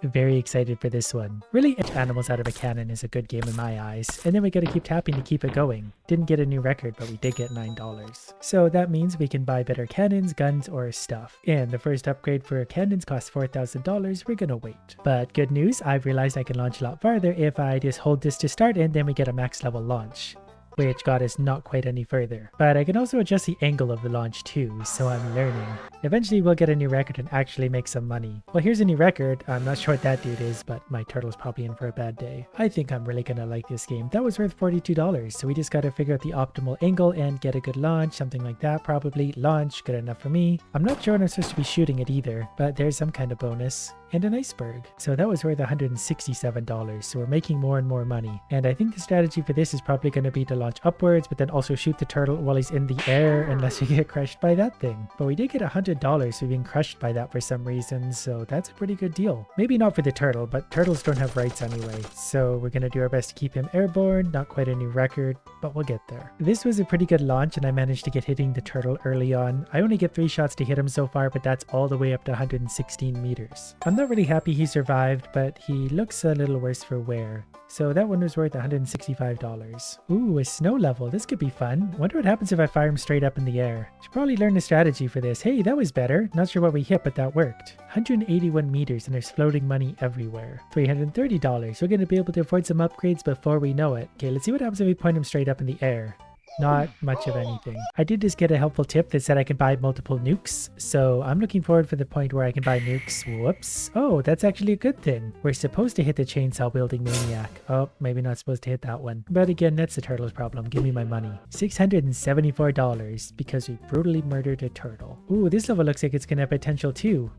Very excited for this one. Really, animals out of a cannon is a good game in my eyes. And then we gotta keep tapping to keep it going. Didn't get a new record, but we did get $9. So that means we can buy better cannons, guns, or stuff. And the first upgrade for cannons costs $4,000. We're gonna wait. But good news, I've realized I can launch a lot farther if I just hold this to start and then we get a max level launch, which got us not quite any further. But I can also adjust the angle of the launch too, so I'm learning. Eventually we'll get a new record and actually make some money. Well, here's a new record. I'm not sure what that dude is, but my turtle's probably in for a bad day. I think I'm really gonna like this game. That was worth $42, so we just gotta figure out the optimal angle and get a good launch, something like that probably. Launch, good enough for me. I'm not sure when I'm supposed to be shooting it either, but there's some kind of bonus. And an iceberg. So that was worth $167, so we're making more and more money. And I think the strategy for this is probably going to be to launch upwards, but then also shoot the turtle while he's in the air unless we get crushed by that thing. But we did get $100 for being crushed by that for some reason, so that's a pretty good deal. Maybe not for the turtle, but turtles don't have rights anyway. So we're going to do our best to keep him airborne. Not quite a new record, but we'll get there. This was a pretty good launch and I managed to get hitting the turtle early on. I only get 3 shots to hit him so far, but that's all the way up to 116 meters. I'm not really happy he survived, but he looks a little worse for wear. So that one was worth $165. Ooh, a snow level. This could be fun. Wonder what happens if I fire him straight up in the air. Should probably learn the strategy for this. Hey, that was better. Not sure what we hit, but that worked. 181 meters and there's floating money everywhere. $330. We're going to be able to afford some upgrades before we know it. Okay, let's see what happens if we point him straight up in the air. Not much of anything. I did just get a helpful tip that said I can buy multiple nukes, so I'm looking forward for the point where I can buy nukes. Whoops. Oh, that's actually a good thing. We're supposed to hit the chainsaw wielding maniac. Oh, maybe not supposed to hit that one. But again, that's the turtle's problem. Give me my money. $674 because we brutally murdered a turtle. Ooh, this level looks like it's gonna have potential too.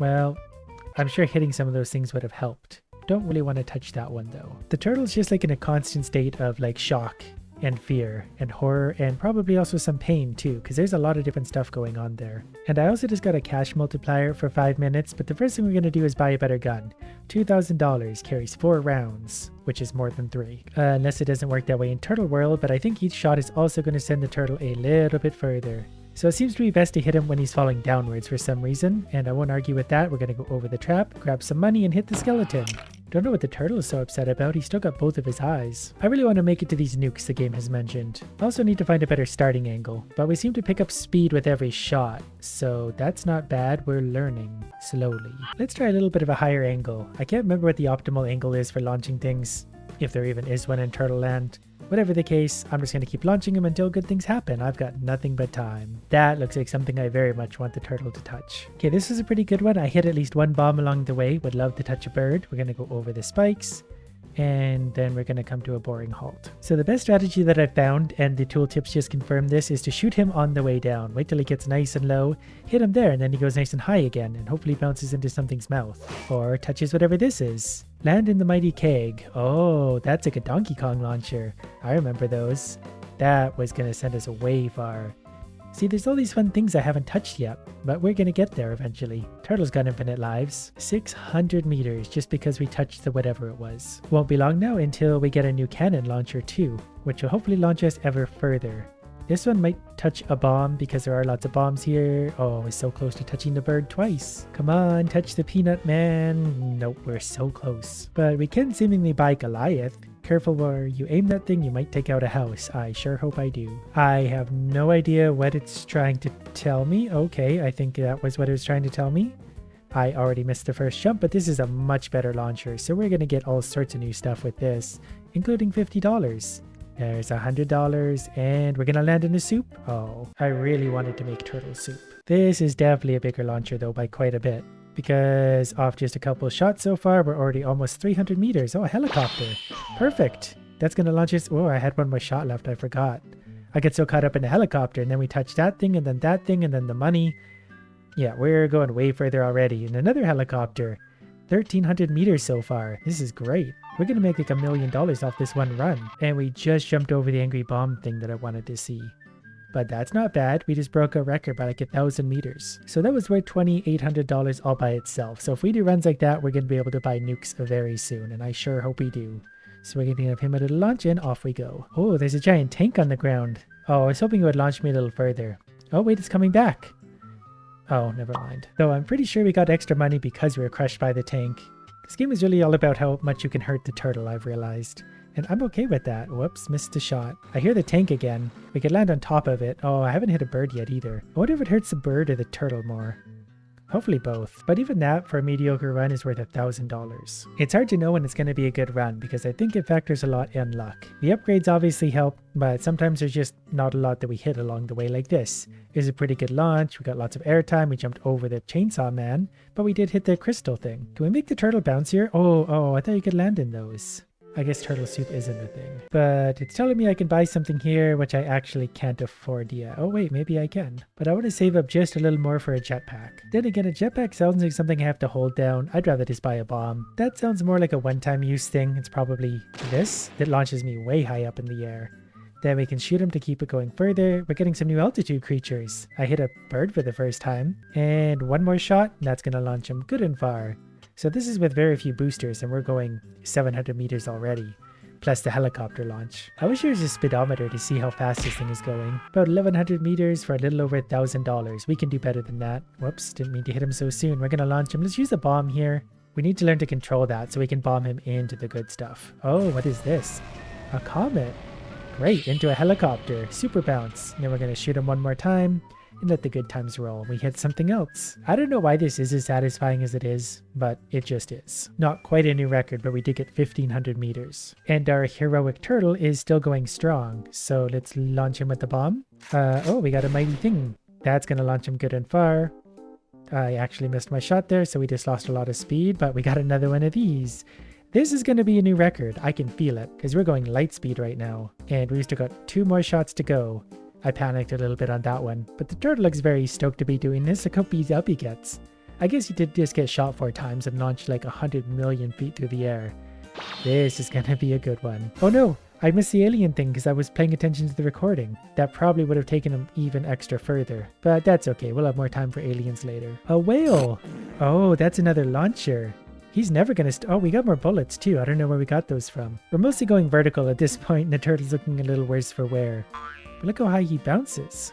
Well, I'm sure hitting some of those things would have helped. Don't really want to touch that one though. The turtle's just like in a constant state of like shock and fear and horror and probably also some pain too, because there's a lot of different stuff going on there. And I also just got a cash multiplier for 5 minutes, but the first thing we're going to do is buy a better gun. $2,000 carries 4 rounds, which is more than 3. Unless it doesn't work that way in Turtle World, but I think each shot is also going to send the turtle a little bit further. So it seems to be best to hit him when he's falling downwards for some reason, and I won't argue with that. We're going to go over the trap, grab some money, and hit the skeleton. Don't know what the turtle is so upset about. He's still got both of his eyes. I really want to make it to these nukes the game has mentioned. I also need to find a better starting angle, but we seem to pick up speed with every shot, so that's not bad. We're learning slowly. Let's try a little bit of a higher angle. I can't remember what the optimal angle is for launching things, if there even is one in Turtle Land. Whatever the case, I'm just going to keep launching him until good things happen. I've got nothing but time. That looks like something I very much want the turtle to touch. Okay, this is a pretty good one. I hit at least 1 bomb along the way. Would love to touch a bird. We're going to go over the spikes, and then we're going to come to a boring halt. So the best strategy that I've found, and the tooltips just confirm this, is to shoot him on the way down. Wait till he gets nice and low, hit him there, and then he goes nice and high again, and hopefully bounces into something's mouth. Or touches whatever this is. Land in the mighty keg. Oh, that's like a Donkey Kong launcher. I remember those. That was going to send us way far. See, there's all these fun things I haven't touched yet, but we're going to get there eventually. Turtle's got infinite lives. 600 meters just because we touched the whatever it was. Won't be long now until we get a new cannon launcher too, which will hopefully launch us ever further. This one might touch a bomb because there are lots of bombs here. Oh, we're so close to touching the bird twice. Come on, touch the peanut man. Nope, we're so close. But we can seemingly buy Goliath. Careful where you aim that thing, you might take out a house. I sure hope I do. I have no idea what it's trying to tell me. Okay, I think that was what it was trying to tell me. I already missed the first jump, but this is a much better launcher, so we're going to get all sorts of new stuff with this, including $50. There's $100, and we're gonna land in the soup. Oh, I really wanted to make turtle soup. This is definitely a bigger launcher though by quite a bit, because off just a couple of shots so far, we're already almost 300 meters. Oh, a helicopter. Perfect. That's gonna launch us. Oh, I had one more shot left. I forgot. I get so caught up in the helicopter, and then we touch that thing, and then that thing, and then the money. Yeah, we're going way further already. And another helicopter. 1,300 meters so far. This is great. We're gonna make like $1 million off this one run. And we just jumped over the angry bomb thing that I wanted to see. But that's not bad. We just broke a record by like 1,000 meters. So that was worth $2,800 all by itself. So if we do runs like that, we're gonna be able to buy nukes very soon. And I sure hope we do. So we're gonna give him a little launch and off we go. Oh, there's a giant tank on the ground. Oh, I was hoping it would launch me a little further. Oh wait, it's coming back. Oh, never mind. Though I'm pretty sure we got extra money because we were crushed by the tank. This game is really all about how much you can hurt the turtle, I've realized. And I'm okay with that. Whoops, missed a shot. I hear the tank again. We could land on top of it. Oh, I haven't hit a bird yet either. I wonder if it hurts the bird or the turtle more. Hopefully both. But even that, for a mediocre run, is worth $1,000. It's hard to know when it's going to be a good run, because I think it factors a lot in luck. The upgrades obviously help, but sometimes there's just not a lot that we hit along the way, like this. It was a pretty good launch, we got lots of airtime, we jumped over the chainsaw man, but we did hit the crystal thing. Can we make the turtle bounce here? Oh, I thought you could land in those. I guess turtle soup isn't a thing. But it's telling me I can buy something here, which I actually can't afford yet. Oh wait, maybe I can. But I want to save up just a little more for a jetpack. Then again, a jetpack sounds like something I have to hold down. I'd rather just buy a bomb. That sounds more like a one-time use thing. It's probably this that launches me way high up in the air. Then we can shoot him to keep it going further. We're getting some new altitude creatures. I hit a bird for the first time. And one more shot, and that's going to launch him good and far. So this is with very few boosters, and we're going 700 meters already, plus the helicopter launch. I wish there was a speedometer to see how fast this thing is going. About 1100 meters for a little over $1,000. We can do better than that. Whoops, didn't mean to hit him so soon. We're going to launch him. Let's use a bomb here. We need to learn to control that so we can bomb him into the good stuff. Oh, what is this? A comet. Great, into a helicopter. Super bounce. And then we're going to shoot him one more time. And let the good times roll. We hit something else. I don't know why this is as satisfying as it is, but it just is. Not quite a new record, but we did get 1500 meters. And our heroic turtle is still going strong. So let's launch him with the bomb. Oh, we got a mighty thing. That's going to launch him good and far. I actually missed my shot there, so we just lost a lot of speed, but we got another one of these. This is going to be a new record. I can feel it, because we're going light speed right now. And we've still got 2 more shots to go. I panicked a little bit on that one, but the turtle looks very stoked to be doing this. Look how beat up he gets. I guess he did just get shot 4 times and launched like 100 million feet through the air. This is gonna be a good one. Oh no, I missed the alien thing because I was paying attention to the recording. That probably would have taken him even extra further, but that's okay. We'll have more time for aliens later. A whale. Oh, that's another launcher. He's never gonna oh, we got more bullets too. I don't know where we got those from. We're mostly going vertical at this point and the turtle's looking a little worse for wear. But look how high he bounces.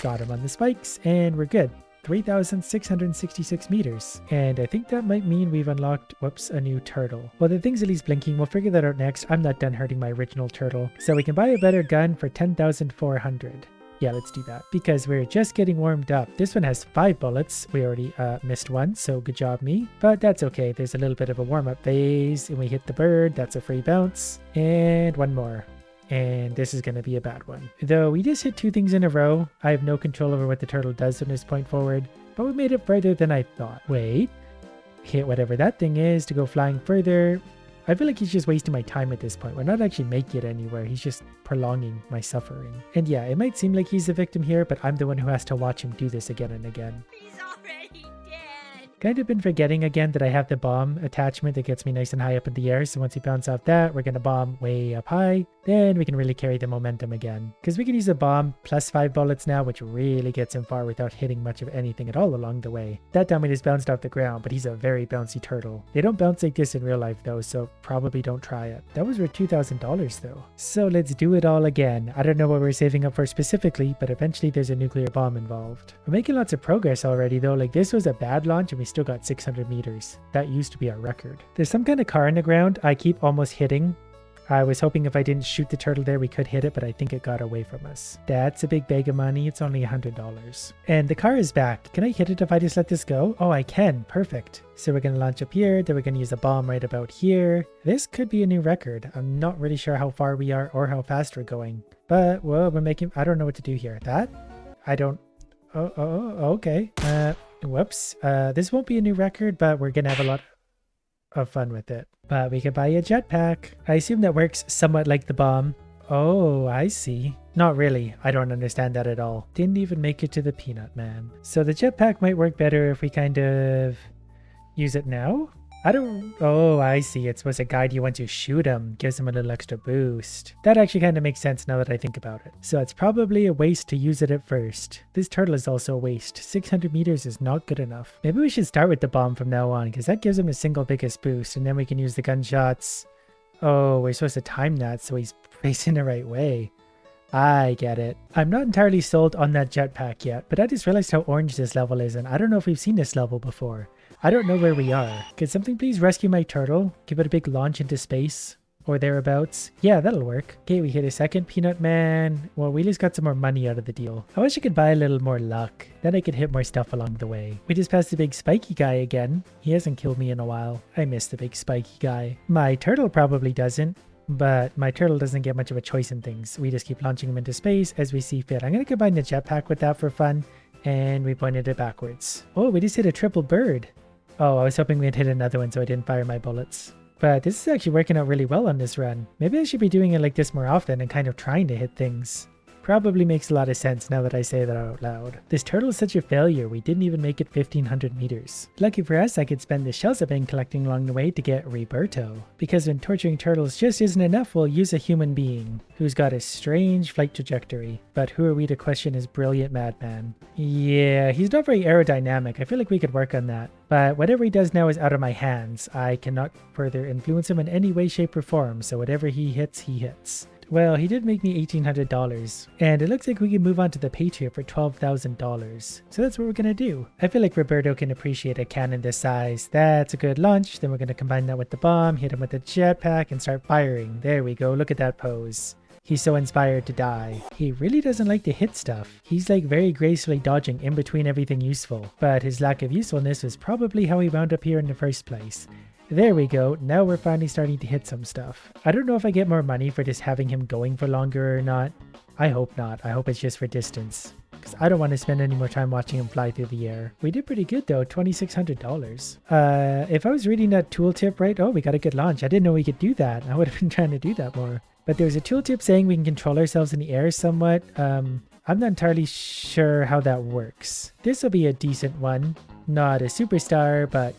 Got him on the spikes, and we're good. 3,666 meters. And I think that might mean we've unlocked, whoops, a new turtle. Well, the thing's at least blinking. We'll figure that out next. I'm not done hurting my original turtle. So we can buy a better gun for 10,400. Yeah, let's do that. Because we're just getting warmed up. This one has 5 bullets. We already missed one, so good job me. But that's okay. There's a little bit of a warm-up phase, and we hit the bird. That's a free bounce. And one more. And this is going to be a bad one. Though we just hit 2 things in a row, I have no control over what the turtle does from this point forward, but we made it further than I thought. Wait, hit whatever that thing is to go flying further. I feel like he's just wasting my time at this point. We're not actually making it anywhere. He's just prolonging my suffering. And yeah, it might seem like he's the victim here, but I'm the one who has to watch him do this again and again. He's already dead. Kind of been forgetting again that I have the bomb attachment that gets me nice and high up in the air. So once we bounce off that, we're going to bomb way up high. Then we can really carry the momentum again. Because we can use a bomb plus 5 bullets now, which really gets him far without hitting much of anything at all along the way. That time we just bounced off the ground, but he's a very bouncy turtle. They don't bounce like this in real life though, so probably don't try it. That was worth $2,000 though. So let's do it all again. I don't know what we're saving up for specifically, but eventually there's a nuclear bomb involved. We're making lots of progress already though. Like this was a bad launch and we still got 600 meters. That used to be our record. There's some kind of car in the ground I keep almost hitting. I was hoping if I didn't shoot the turtle there, we could hit it, but I think it got away from us. That's a big bag of money. It's only $100. And the car is back. Can I hit it if I just let this go? Oh, I can. Perfect. So we're going to launch up here. Then we're going to use a bomb right about here. This could be a new record. I'm not really sure how far we are or how fast we're going. But, well, we're making... I don't know what to do here. That? I don't... Oh, okay. Whoops. This won't be a new record, but we're going to have a lot of fun with it. But we could buy a jetpack. I assume that works somewhat like the bomb. Oh, I see. Not really. I don't understand that at all. Didn't even make it to the Peanut Man. So the jetpack might work better if we kind of use it now? I don't... Oh, I see. It's supposed to guide you once you shoot him. Gives him a little extra boost. That actually kind of makes sense now that I think about it. So it's probably a waste to use it at first. This turtle is also a waste. 600 meters is not good enough. Maybe we should start with the bomb from now on because that gives him the single biggest boost. And then we can use the gunshots. Oh, we're supposed to time that so he's facing the right way. I get it. I'm not entirely sold on that jetpack yet, but I just realized how orange this level is, and I don't know if we've seen this level before. I don't know where we are. Could something please rescue my turtle? Give it a big launch into space? Or thereabouts? Yeah, that'll work. Okay, we hit a second Peanut Man. Well, we just got some more money out of the deal. I wish I could buy a little more luck. Then I could hit more stuff along the way. We just passed the big spiky guy again. He hasn't killed me in a while. I miss the big spiky guy. My turtle probably doesn't. But my turtle doesn't get much of a choice in things. We just keep launching him into space as we see fit. I'm going to combine the jetpack with that for fun. And we pointed it backwards. Oh, we just hit a triple bird. Oh, I was hoping we'd hit another one so I didn't fire my bullets. But this is actually working out really well on this run. Maybe I should be doing it like this more often and kind of trying to hit things. Probably makes a lot of sense now that I say that out loud. This turtle is such a failure, we didn't even make it 1500 meters. Lucky for us, I could spend the shells I've been collecting along the way to get Roberto. Because when torturing turtles just isn't enough, we'll use a human being who's got a strange flight trajectory. But who are we to question his brilliant madman? Yeah, he's not very aerodynamic. I feel like we could work on that. But whatever he does now is out of my hands. I cannot further influence him in any way, shape, or form, so whatever he hits, he hits. Well, he did make me $1,800, and it looks like we can move on to the Patriot for $12,000. So that's what we're going to do. I feel like Roberto can appreciate a cannon this size. That's a good launch. Then we're going to combine that with the bomb, hit him with the jetpack, and start firing. There we go. Look at that pose. He's so inspired to die. He really doesn't like to hit stuff. He's like very gracefully dodging in between everything useful. But his lack of usefulness was probably how he wound up here in the first place. There we go. Now we're finally starting to hit some stuff. I don't know if I get more money for just having him going for longer or not. I hope not. I hope it's just for distance. Because I don't want to spend any more time watching him fly through the air. We did pretty good though, $2,600. If I was reading that tooltip right, oh, we got a good launch. I didn't know we could do that. I would have been trying to do that more. But there's a tooltip saying we can control ourselves in the air somewhat. I'm not entirely sure how that works. This will be a decent one. Not a superstar, but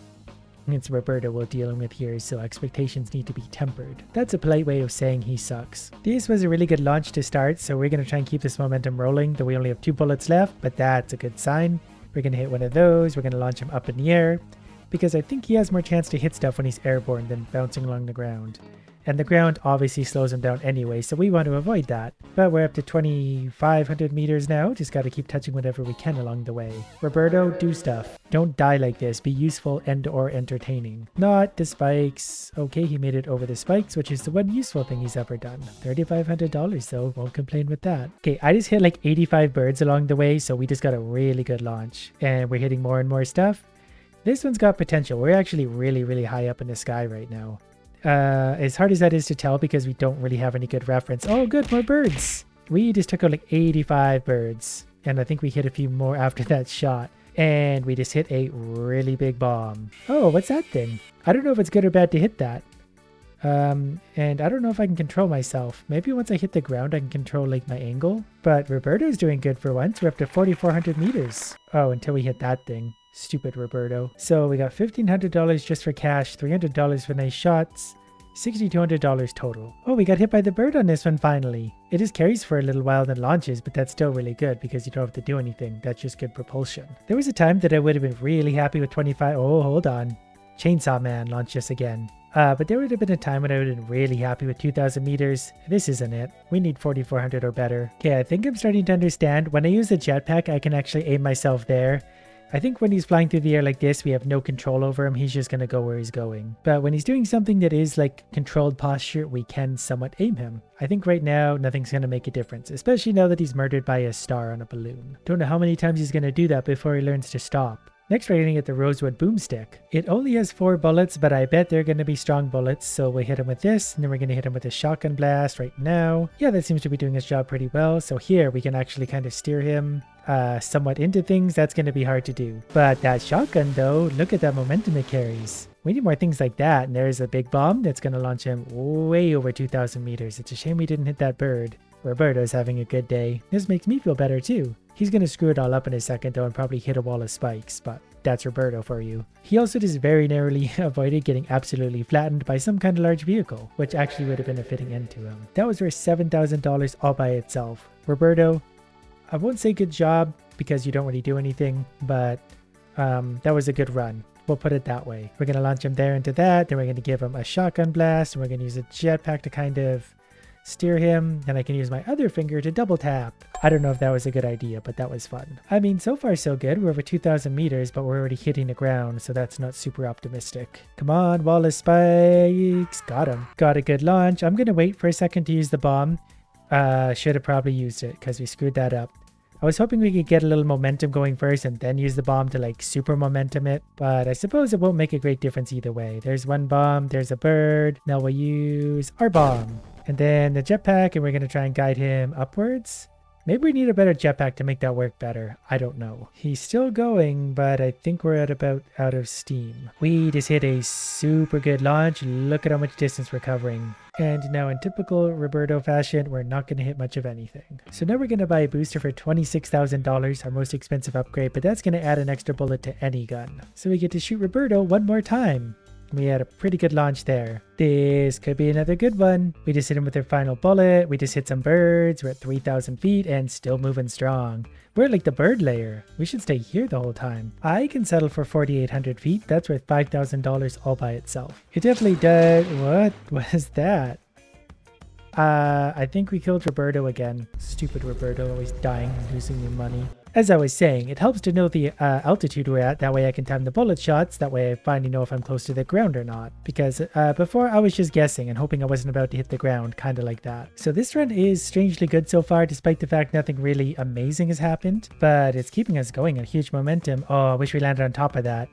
it's Roberto we're dealing with here, so expectations need to be tempered. That's a polite way of saying he sucks. This was a really good launch to start, so we're going to try and keep this momentum rolling, though we only have 2 bullets left, but that's a good sign. We're going to hit one of those, we're going to launch him up in the air, because I think he has more chance to hit stuff when he's airborne than bouncing along the ground. And the ground obviously slows him down anyway, so we want to avoid that. But we're up to 2,500 meters now, just gotta keep touching whatever we can along the way. Roberto, do stuff. Don't die like this, be useful and or entertaining. Not the spikes. Okay, he made it over the spikes, which is the one useful thing he's ever done. $3,500 though, won't complain with that. Okay, I just hit like 85 birds along the way, so we just got a really good launch. And we're hitting more and more stuff. This one's got potential. We're actually really high up in the sky right now. As hard as that is to tell because we don't really have any good reference. Oh, good, more birds. We just took out like 85 birds. And I think we hit a few more after that shot. And we just hit a really big bomb. Oh, what's that thing? I don't know if it's good or bad to hit that. And I don't know if I can control myself. Maybe once I hit the ground, I can control like my angle. But Roberto's doing good for once. We're up to 4,400 meters. Oh, until we hit that thing. Stupid Roberto. So we got $1,500 just for cash, $300 for nice shots, $6,200 total. Oh, we got hit by the bird on this one finally. It just carries for a little while then launches, but that's still really good because you don't have to do anything. That's just good propulsion. There was a time that I would have been really happy with 25. Oh, hold on. Chainsaw Man launched us again. But there would have been a time when I would have been really happy with 2,000 meters. This isn't it. We need 4,400 or better. Okay, I think I'm starting to understand. When I use the jetpack, I can actually aim myself there. I think when he's flying through the air like this, we have no control over him. He's just going to go where he's going. But when he's doing something that is like controlled posture, we can somewhat aim him. I think right now, nothing's going to make a difference, especially now that he's murdered by a star on a balloon. Don't know how many times he's going to do that before he learns to stop. Next, we're going to get the Rosewood Boomstick. It only has 4 bullets, but I bet they're going to be strong bullets, so we'll hit him with this, and then we're going to hit him with a shotgun blast right now. Yeah, that seems to be doing his job pretty well, so here we can actually kind of steer him somewhat into things. That's going to be hard to do. But that shotgun though, look at that momentum it carries. We need more things like that, and there's a big bomb that's going to launch him way over 2,000 meters. It's a shame we didn't hit that bird. Roberto's having a good day. This makes me feel better too. He's going to screw it all up in a second though and probably hit a wall of spikes, but that's Roberto for you. He also just very narrowly avoided getting absolutely flattened by some kind of large vehicle, which actually would have been a fitting end to him. That was worth $7,000 all by itself. Roberto, I won't say good job because you don't really do anything, but that was a good run. We'll put it that way. We're going to launch him there into that, then we're going to give him a shotgun blast, and we're going to use a jetpack to kind of steer him, and I can use my other finger to double tap. I don't know if that was a good idea, but that was fun. I mean, so far so good. We're over 2,000 meters, but we're already hitting the ground, so that's not super optimistic. Come on, Wallace spikes. Got him. Got a good launch. I'm gonna wait for a second to use the bomb. Should have probably used it because we screwed that up. I was hoping we could get a little momentum going first and then use the bomb to like super momentum it, but I suppose it won't make a great difference either way. There's one bomb, there's a bird. Now we'll use our bomb and then the jetpack, and we're going to try and guide him upwards. Maybe we need a better jetpack to make that work better. I don't know. He's still going, but I think we're at about out of steam. We just hit a super good launch. Look at how much distance we're covering. And now in typical Roberto fashion, we're not going to hit much of anything. So now we're going to buy a booster for $26,000, our most expensive upgrade, but that's going to add an extra bullet to any gun. So we get to shoot Roberto one more time. We had a pretty good launch there. This could be another good one. We just hit him with our final bullet. We just hit some birds. We're at 3,000 feet and still moving strong. We're at like the bird layer. We should stay here the whole time. I can settle for 4,800 feet. That's worth $5,000 all by itself. It definitely does. What was that? I think we killed Roberto again. Stupid Roberto, always dying and losing me money. As I was saying, it helps to know the altitude we're at. That way I can time the bullet shots. That way I finally know if I'm close to the ground or not. Because before I was just guessing and hoping I wasn't about to hit the ground, kind of like that. So this run is strangely good so far, despite the fact nothing really amazing has happened. But it's keeping us going at huge momentum. Oh, I wish we landed on top of that.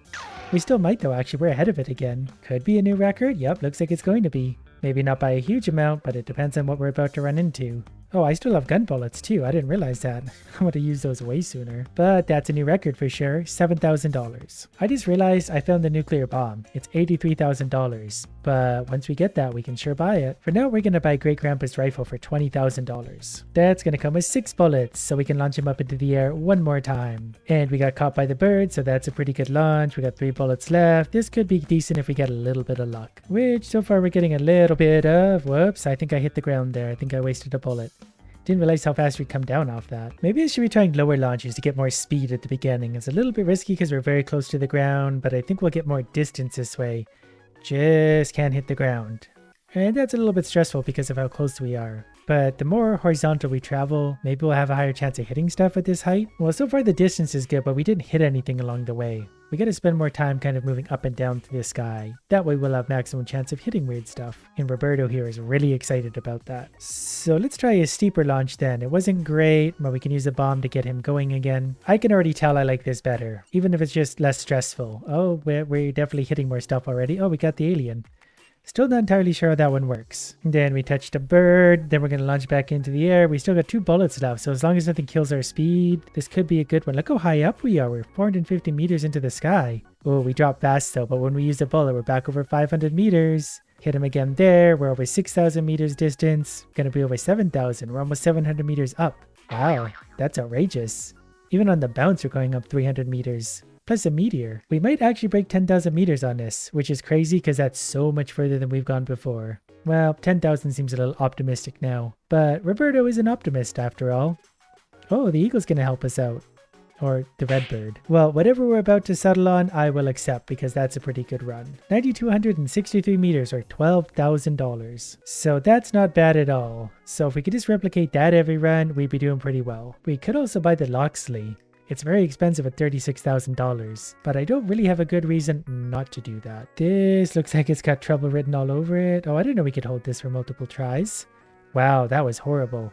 We still might though, actually. We're ahead of it again. Could be a new record. Yep, looks like it's going to be. Maybe not by a huge amount, but it depends on what we're about to run into. Oh, I still have gun bullets too. I didn't realize that. I would have used those way sooner. But that's a new record for sure. $7,000. I just realized I found the nuclear bomb. It's $83,000. But once we get that, we can sure buy it. For now, we're going to buy Great Grandpa's rifle for $20,000. That's going to come with 6 bullets, so we can launch him up into the air one more time. And we got caught by the bird, so that's a pretty good launch. We got 3 bullets left. This could be decent if we get a little bit of luck. Which so far we're getting a little bit of. Whoops, I think I hit the ground there. I think I wasted a bullet. Didn't realize how fast we'd come down off that. Maybe I should be trying lower launches to get more speed at the beginning. It's a little bit risky because we're very close to the ground, but I think we'll get more distance this way. Just can't hit the ground. And that's a little bit stressful because of how close we are. But the more horizontal we travel, maybe we'll have a higher chance of hitting stuff at this height. Well, so far the distance is good, but we didn't hit anything along the way. We gotta spend more time kind of moving up and down through the sky. That way we'll have maximum chance of hitting weird stuff. And Roberto here is really excited about that. So let's try a steeper launch then. It wasn't great, but we can use a bomb to get him going again. I can already tell I like this better, even if it's just less stressful. Oh, we're definitely hitting more stuff already. Oh, we got the alien. Still not entirely sure how that one works. Then we touched a bird. Then we're going to launch back into the air. We still got 2 bullets left. So as long as nothing kills our speed, this could be a good one. Look how high up we are. We're 450 meters into the sky. Oh, we dropped fast though. But when we use a bullet, we're back over 500 meters. Hit him again there. We're over 6,000 meters distance. Going to be over 7,000. We're almost 700 meters up. Wow, that's outrageous. Even on the bounce, we're going up 300 meters. Plus a meteor. We might actually break 10,000 meters on this, which is crazy because that's so much further than we've gone before. Well, 10,000 seems a little optimistic now, but Roberto is an optimist after all. Oh, the eagle's gonna help us out. Or the redbird. Well, whatever we're about to settle on, I will accept because that's a pretty good run. 9,263 meters or $12,000. So that's not bad at all. So if we could just replicate that every run, we'd be doing pretty well. We could also buy the Loxley. It's very expensive at $36,000, but I don't really have a good reason not to do that. This looks like it's got trouble written all over it. Oh, I didn't know we could hold this for multiple tries. Wow, that was horrible.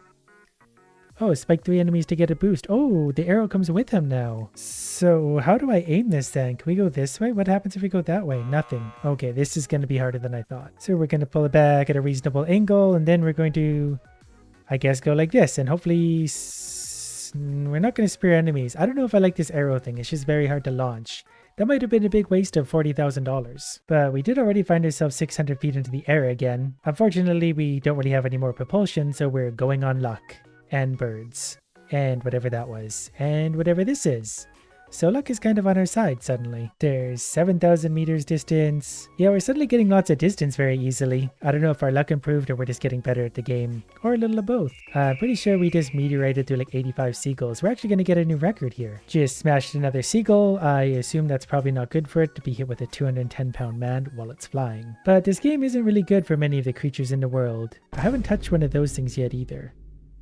Oh, spike 3 enemies to get a boost. Oh, the arrow comes with him now. So how do I aim this then? Can we go this way? What happens if we go that way? Nothing. Okay, this is going to be harder than I thought. So we're going to pull it back at a reasonable angle, and then we're going to, I guess, go like this, and hopefully we're not going to spear enemies. I don't know if I like this arrow thing. It's just very hard to launch. That might have been a big waste of $40,000. But we did already find ourselves 600 feet into the air again. Unfortunately, we don't really have any more propulsion, so we're going on luck. And birds. And whatever that was. And whatever this is. So luck is kind of on our side suddenly. There's 7,000 meters distance. Yeah, we're suddenly getting lots of distance very easily. I don't know if our luck improved or we're just getting better at the game. Or a little of both. I'm pretty sure we just meteorited through like 85 seagulls. We're actually going to get a new record here. Just smashed another seagull. I assume that's probably not good for it to be hit with a 210-pound man while it's flying. But this game isn't really good for many of the creatures in the world. I haven't touched one of those things yet either.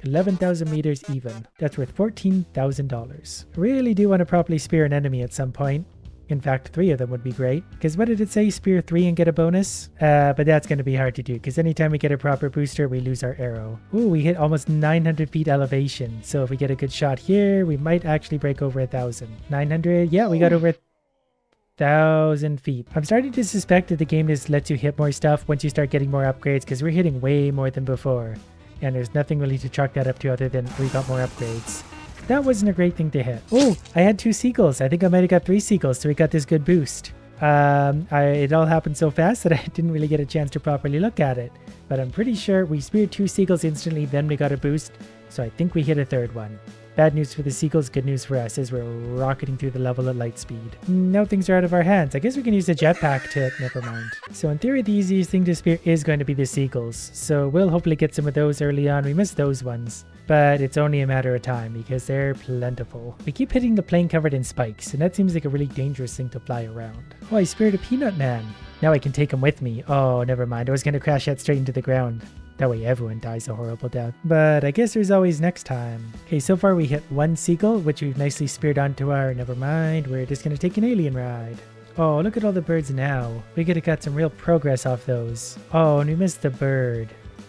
11,000 meters even. That's worth $14,000. Really do want to properly spear an enemy at some point. In fact, 3 of them would be great. Because what did it say? Spear 3 and get a bonus? But that's going to be hard to do. Because anytime we get a proper booster, we lose our arrow. Ooh, we hit almost 900 feet elevation. So if we get a good shot here, we might actually break over 1,000. 900? Yeah, we got over 1,000 feet. I'm starting to suspect that the game just lets you hit more stuff once you start getting more upgrades. Because we're hitting way more than before. And there's nothing really to chalk that up to other than we got more upgrades. That wasn't a great thing to hit. Oh, I had 2 seagulls. I think I might have got 3 seagulls, so we got this good boost. It all happened so fast that I didn't really get a chance to properly look at it. But I'm pretty sure we speared 2 seagulls instantly, then we got a boost. So I think we hit a 3rd one. Bad news for the seagulls, good news for us as we're rocketing through the level at light speed. Now things are out of our hands. I guess we can use a jetpack to... Never mind. So in theory, the easiest thing to spear is going to be the seagulls. So we'll hopefully get some of those early on. We missed those ones. But it's only a matter of time because they're plentiful. We keep hitting the plane covered in spikes, and that seems like a really dangerous thing to fly around. Oh, I speared a peanut man. Now I can take him with me. Oh, never mind. I was going to crash that straight into the ground. That way everyone dies a horrible death. But I guess there's always next time. Okay, so far we hit 1 seagull, which we've nicely speared onto our... Never mind, we're just going to take an alien ride. Oh, look at all the birds now. We could have got some real progress off those. Oh, and we missed the bird.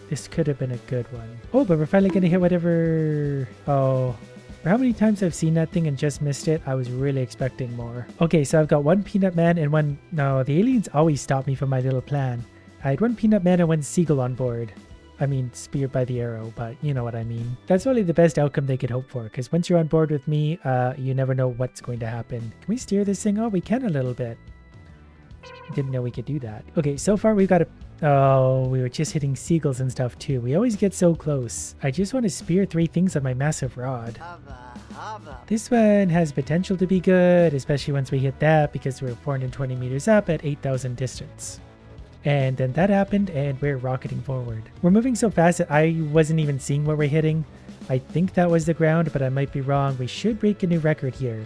This could have been a good one. Oh, but we're finally going to hit whatever... Oh... For how many times I've seen that thing and just missed it, I was really expecting more. Okay, so I've got 1 peanut man and 1... No, the aliens always stop me from my little plan. I had 1 peanut man and 1 seagull on board. I mean, speared by the arrow, but you know what I mean. That's really the best outcome they could hope for, because once you're on board with me, you never know what's going to happen. Can we steer this thing? Oh, we can a little bit. Didn't know we could do that. Okay, so far we've got a... Oh, we were just hitting seagulls and stuff too. We always get so close. I just want to spear 3 things on my massive rod. This one has potential to be good, especially once we hit that, because we're 420 meters up at 8,000 distance. And then that happened and we're rocketing forward. We're moving so fast that I wasn't even seeing what we're hitting. I think that was the ground, but I might be wrong. We should break a new record here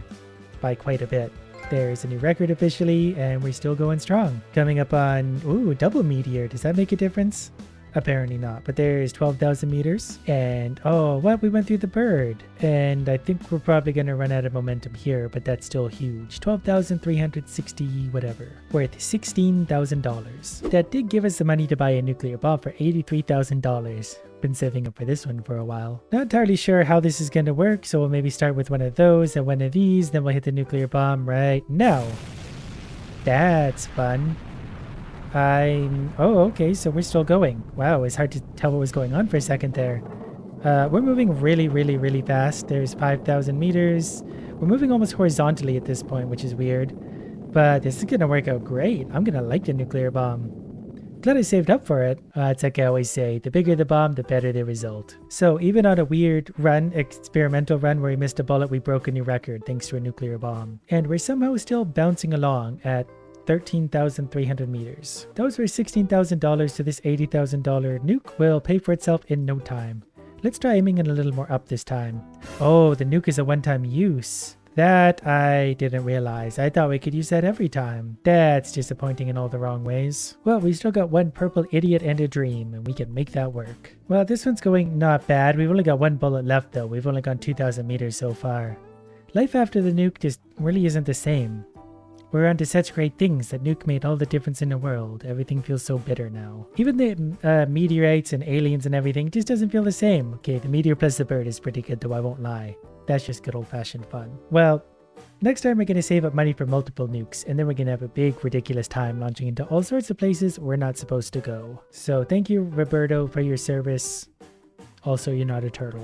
by quite a bit. There's a new record officially and we're still going strong. Coming up on, ooh, double meteor. Does that make a difference? Apparently not, but there's 12,000 meters. And oh, what? We went through the bird. And I think we're probably going to run out of momentum here, but that's still huge. 12,360 whatever. Worth $16,000. That did give us the money to buy a nuclear bomb for $83,000. Been saving up for this one for a while. Not entirely sure how this is going to work, so we'll maybe start with one of those and one of these, then we'll hit the nuclear bomb right now. That's fun. Oh, okay, so we're still going. Wow, it's hard to tell what was going on for a second there. We're moving really, really, really fast. There's 5,000 meters. We're moving almost horizontally at this point, which is weird. But this is going to work out great. I'm going to like the nuclear bomb. Glad I saved up for it. It's like I always say, the bigger the bomb, the better the result. So even on a weird run, experimental run where we missed a bullet, we broke a new record thanks to a nuclear bomb. And we're somehow still bouncing along at 13,300 meters. Those were $16,000 to this $80,000 nuke will pay for itself in no time. Let's try aiming it a little more up this time. Oh, the nuke is a one-time use. That I didn't realize. I thought we could use that every time. That's disappointing in all the wrong ways. Well, we still got 1 purple idiot and a dream, and we can make that work. Well, this one's going not bad. We've only got 1 bullet left though. We've only gone 2,000 meters so far. Life after the nuke just really isn't the same. We're onto such great things that nuke made all the difference in the world. Everything feels so bitter now. Even the meteorites and aliens and everything just doesn't feel the same. Okay, the meteor plus the bird is pretty good though, I won't lie. That's just good old-fashioned fun. Well, next time we're going to save up money for multiple nukes, and then we're going to have a big, ridiculous time launching into all sorts of places we're not supposed to go. So thank you, Roberto, for your service. Also, you're not a turtle.